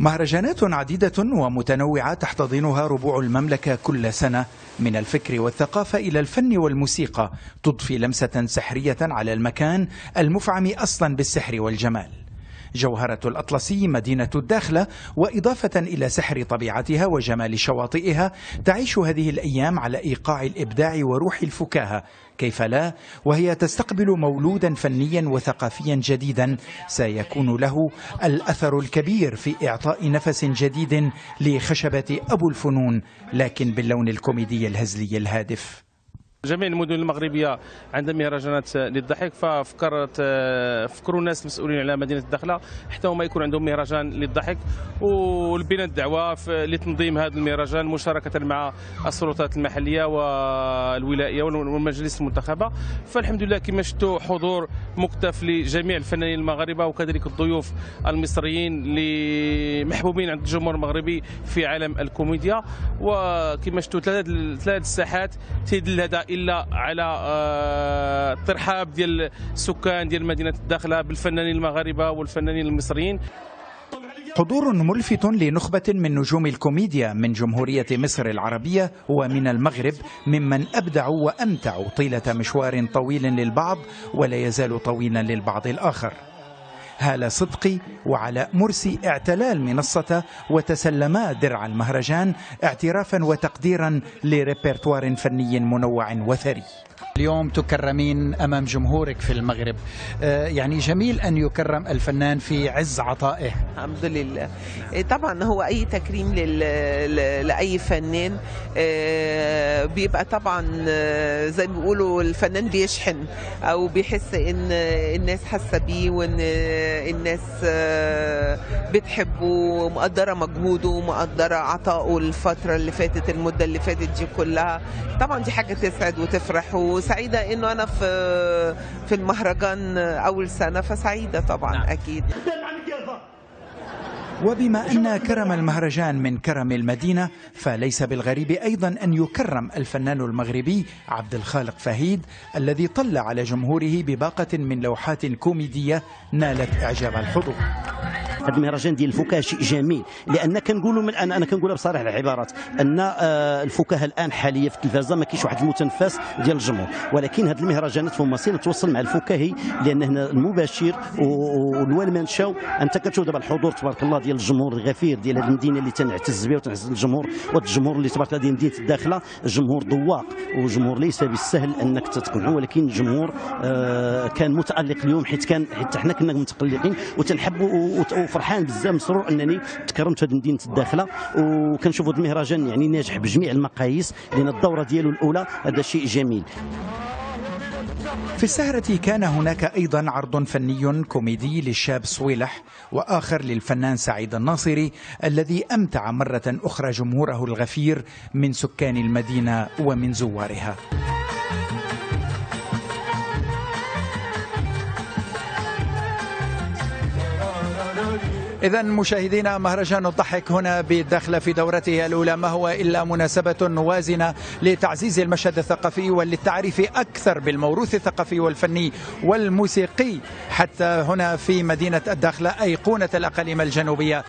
مهرجانات عديدة ومتنوعة تحتضنها ربوع المملكة كل سنة، من الفكر والثقافة إلى الفن والموسيقى، تضفي لمسة سحرية على المكان المفعم أصلا بالسحر والجمال. جوهرة الأطلسي مدينة الداخلة، وإضافة إلى سحر طبيعتها وجمال شواطئها، تعيش هذه الأيام على إيقاع الإبداع وروح الفكاهة، كيف لا، وهي تستقبل مولودا فنيا وثقافيا جديدا سيكون له الأثر الكبير في إعطاء نفس جديد لخشبة أبو الفنون، لكن باللون الكوميدي الهزلي الهادف. جميع المدن المغربية عندها مهرجانات للضحك، ففكروا الناس المسؤولين على مدينة الداخلة حتى هما يكون عندهم مهرجان للضحك، ولبينا الدعوة لتنظيم هذا المهرجان مشاركة مع السلطات المحلية والولائية والمجالس المنتخبة. فالحمد لله كما شفتوا حضور مكتف لجميع الفنانين المغاربة وكذلك الضيوف المصريين اللي محبوبين عند الجمهور المغربي في عالم الكوميديا. وكما شفتوا ثلاث الساحات تدل هذا إلا على الترحاب ديال السكان ديال مدينة الداخلة بالفنانين المغاربة والفنانين المصريين. حضور ملفت لنخبة من نجوم الكوميديا من جمهورية مصر العربية ومن المغرب، ممن أبدعوا وأمتعوا طيلة مشوار طويل للبعض ولا يزال طويلا للبعض الآخر. هالة صدقي وعلاء مرسي اعتلا المنصة وتسلما درع المهرجان اعترافا وتقديرا لريبرتوار فني منوع وثري. اليوم تكرمين أمام جمهورك في المغرب، يعني جميل أن يكرم الفنان في عز عطائه. الحمد لله. طبعا هو أي تكريم لأي فنان بيبقى طبعا زي ما بيقولوا الفنان بيشحن أو بيحس إن الناس حاسة بيه وإن الناس بتحبه ومقدرة مجهوده ومقدرة عطائه الفترة اللي فاتت، المدة اللي فاتت دي كلها. طبعا دي حاجة تسعد وتفرح، وسعيدة إنه أنا في المهرجان أول سنة، فسعيدة طبعا أكيد. وبما أن كرم المهرجان من كرم المدينة، فليس بالغريب أيضا أن يكرم الفنان المغربي عبد الخالق فهيد، الذي طل على جمهوره بباقة من لوحات كوميدية نالت إعجاب الحضور. هذا المهرجان ديال الفكاهه شيء جميل، لان كنقولوا من انا كنقولها بصراحه العبارات ان الفكاهه الان حاليا في التلفازه ما كاينش واحد المتنفس ديال الجمهور، ولكن هذه المهرجانات فهم وسيله توصل مع الفكاهي، لان هنا المباشر والمنشا انت كتشوف دابا الحضور تبارك الله ديال الجمهور الغفير ديال هذه المدينه اللي تنعتز بها وتنعتز الجمهور، وهذا الجمهور اللي تبارك الله ديال مدينه الداخله جمهور ذواق وجمهور ليس بالسهل انك تقنعه، ولكن جمهور كان متالق اليوم حيت حنا كنا متقلقين وتنحبوا وفرحان بزاف مسرور انني تكرمت في هذه مدينه الداخله، وكنشوف هذا المهرجان يعني ناجح بجميع المقاييس، لان الدوره ديالو الاولى هذا شيء جميل. في السهرة كان هناك أيضا عرض فني كوميدي للشاب صويلح، وآخر للفنان سعيد الناصري، الذي أمتع مرة أخرى جمهوره الغفير من سكان المدينة ومن زوارها. إذا مشاهدينا، مهرجان الضحك هنا بالداخلة في دورته الأولى ما هو إلا مناسبة وازنة لتعزيز المشهد الثقافي وللتعريف أكثر بالموروث الثقافي والفني والموسيقي حتى هنا في مدينة الداخلة أيقونة الأقاليم الجنوبية.